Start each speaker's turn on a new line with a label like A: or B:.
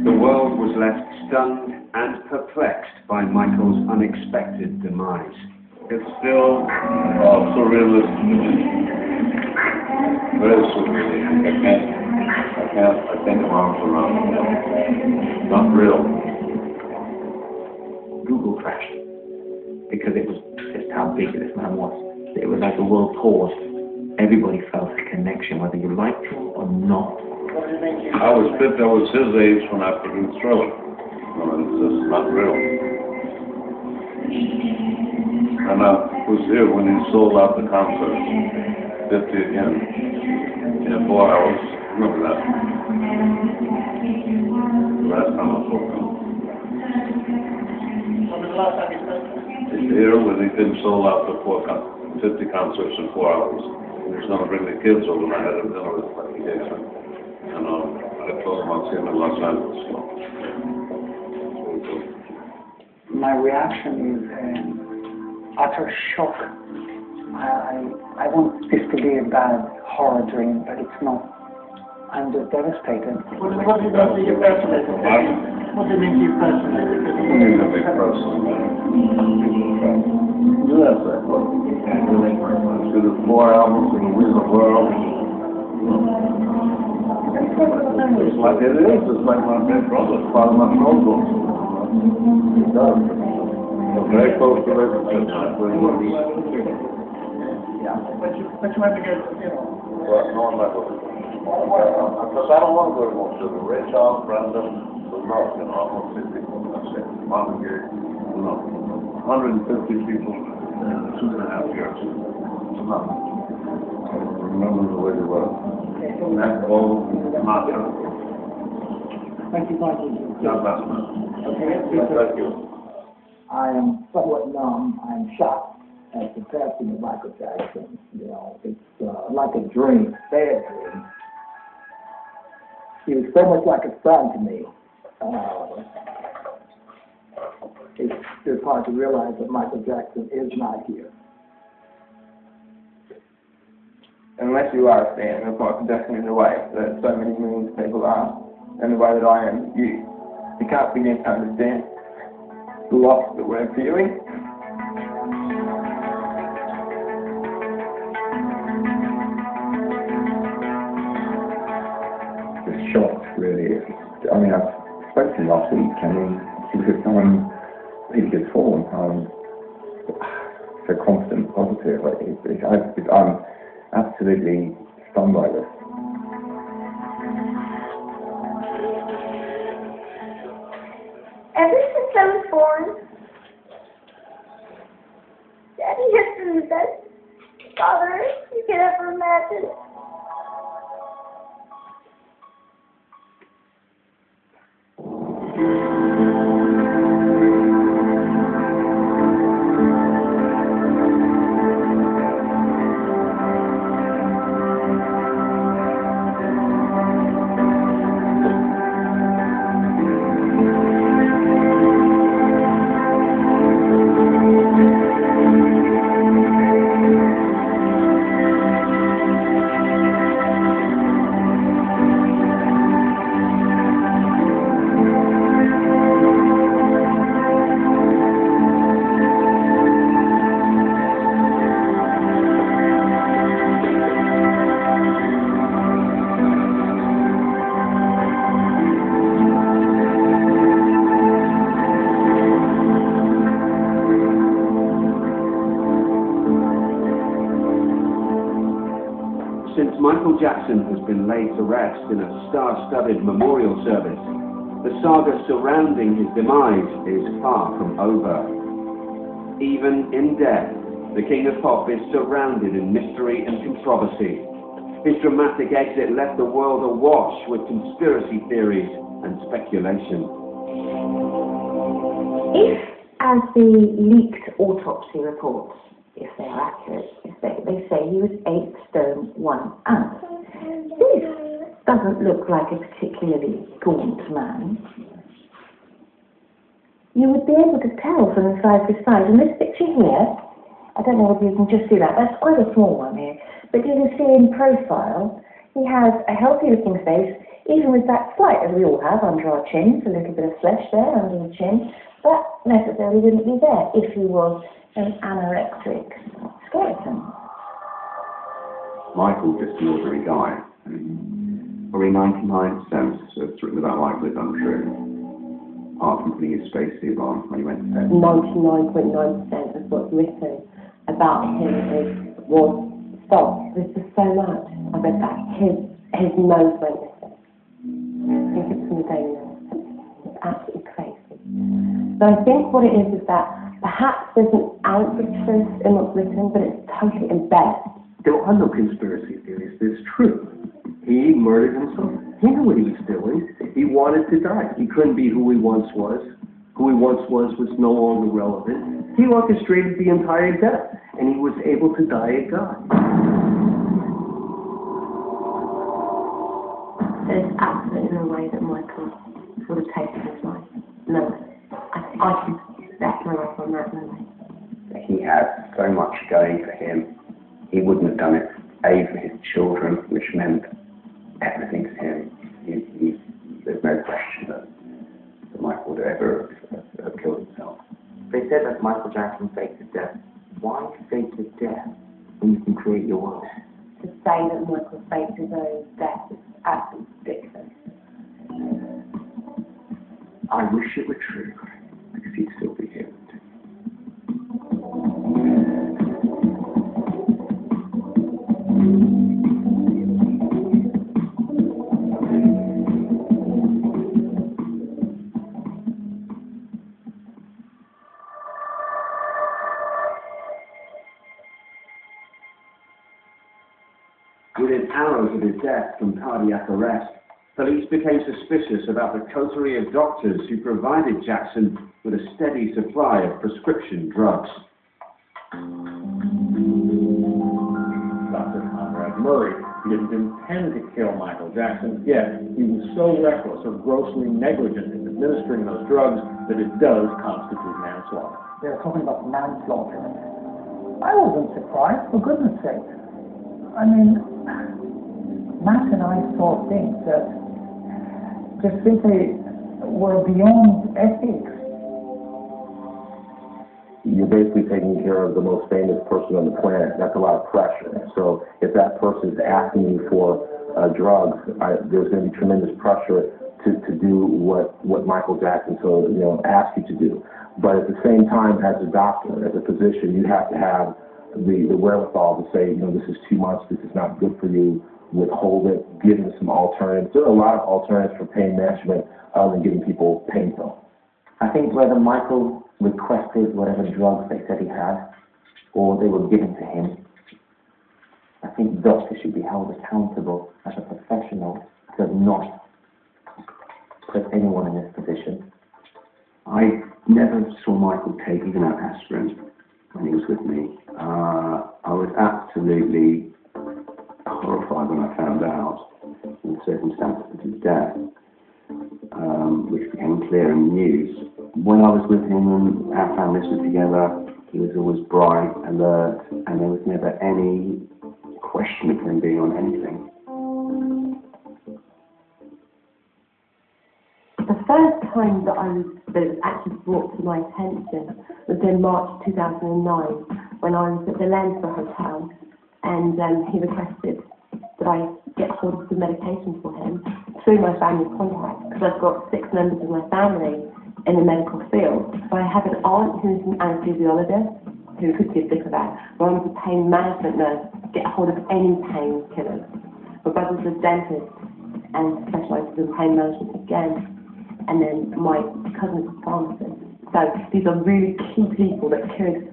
A: The world was left stunned and perplexed by Michael's unexpected demise.
B: It's still surrealist to me. Very surrealistic. I can't get my arms around it. Not real.
C: Google crashed because it was just how big this man was. It was like the world paused. Everybody felt a connection, whether you liked him or not.
B: I was his age when I produced Thriller. It's just not real. And I was here when he sold out the concert, 50 again, in 4 hours. Remember that? The last time I spoke to him.
D: When was the last time you spoke to him?
B: Here when he didn't sold out the 50 concerts in 4 hours. He was going to bring the kids over and I had him dinner with like Jason. And I told him I'd see him in Los Angeles. So.
E: My reaction is utter shock. I want this to be a bad horror dream, but it's not. I'm just devastated.
D: What does it mean to you personally? What does it mean to you personally?
B: It means a big person. Yes, I thought. To the 4 albums in the Weird World. It's like it is. It's like my big brother. It's part of my soul book. It does. I'm very close to it.
D: Yeah. But you have to go to the funeral.
B: Well, no, I'm not going to. Because I don't want to go to most of the Ray Charles, Brandon, the North, almost 50 people. That's it. Marvin Gaye, 150 people in 2.5 years. It's nothing. I remember the way they were. That's all not there.
E: Thank you, Michael.
B: God bless me. Thank you.
F: I am somewhat numb. I'm shocked at the passing of Michael Jackson. You know, it's like a dream, bad dream. He was so much like a son to me. It's just hard to realize that Michael Jackson is not here.
G: Unless you are a fan of Michael Jackson in the way that so many millions of people are, and the way that I am, you can't begin to understand the loss that we're feeling.
C: Just shocked, really. I mean, I spoke to him last week. I mean, he was on really good form. So confident, positive. I'm absolutely stunned by this.
H: Ever since I was born, Daddy has been the best father you could ever imagine.
A: Since Michael Jackson has been laid to rest in a star-studded memorial service, the saga surrounding his demise is far from over. Even in death, the King of Pop is surrounded in mystery and controversy. His dramatic exit left the world awash with conspiracy theories and speculation.
I: If, as the leaked autopsy reports, if they are accurate, they say he was 8 stone 1 ounce. This doesn't look like a particularly gaunt man. You would be able to tell from the size of his size. And this picture here, I don't know if you can just see that, that's quite a small one here, but you can see in profile, He has a healthy-looking face, even with that slight, as we all have, under our chins, a little bit of flesh there under the chin. That necessarily wouldn't be there if he was an anorexic skeleton.
A: Michael, just an ordinary guy. Probably 99% of written about Michael is untrue. Apart from putting his spacesuit on when he went to bed.
I: 99.9% of what's written about him was false. There's just so much. I read that. His nose went missing. I think it's from the Daily Mail. It's absolutely crazy. So I think what it is that perhaps there's an ounce of truth in what's written, but it's totally embellished.
J: There are no conspiracy theories. It's true. He murdered himself. He knew what he was doing. He wanted to die. He couldn't be who he once was. Who he once was no longer relevant. He orchestrated the entire death, and he was able to die a god.
I: There's absolutely no way that Michael would have taken his life. No way. I can bet my life on that, no way.
A: He had so much going for him. He wouldn't have done it, A, for his children, which meant everything to him. There's no question that Michael would ever have killed himself.
C: They said that Michael Jackson faked his death. Why fake his death when you can create your world?
I: To say that Michael faked his own death is absolutely ridiculous.
J: I wish it were true, because he'd still be here.
A: Within hours of his death from cardiac arrest, police became suspicious about the coterie of doctors who provided Jackson with a steady supply of prescription drugs.
K: Dr. Conrad Murray didn't intend to kill Michael Jackson, yet he was so reckless or grossly negligent in administering those drugs that it does constitute manslaughter.
E: They're talking about manslaughter. I wasn't surprised, for goodness sake. I mean, Matt and I saw things that just simply were beyond ethics.
L: You're basically taking care of the most famous person on the planet. That's a lot of pressure. So if that person is asking you for drugs, there's going to be tremendous pressure to do what Michael Jackson asked you to do. But at the same time, as a doctor, as a physician, you have to have the wherewithal to say, this is too much, this is not good for you, withhold it, give them some alternatives. There are a lot of alternatives for pain management other than giving people pain pills.
C: I think whether Michael requested whatever drugs they said he had, or they were given to him, I think doctors should be held accountable as a professional to not put anyone in this position.
A: I never saw Michael take even an aspirin when he was with me. I was absolutely horrified when I found out the circumstances of his death, which became clear in the news. When I was with him and our families were together, he was always bright, alert, and there was never any question of him being on anything.
I: The first time that it was actually brought to my attention was in March 2009, when I was at the Lansdowne Hotel, and he requested that I get hold of some medication for him through my family contact, because I've got 6 members of my family in the medical field. So I have an aunt who's an anesthesiologist who could give Vicodin. My mum's a pain management nurse, get hold of any painkillers. My brother's a dentist and specialises in pain management again. And then my cousin's a pharmacist. So these are really key people that could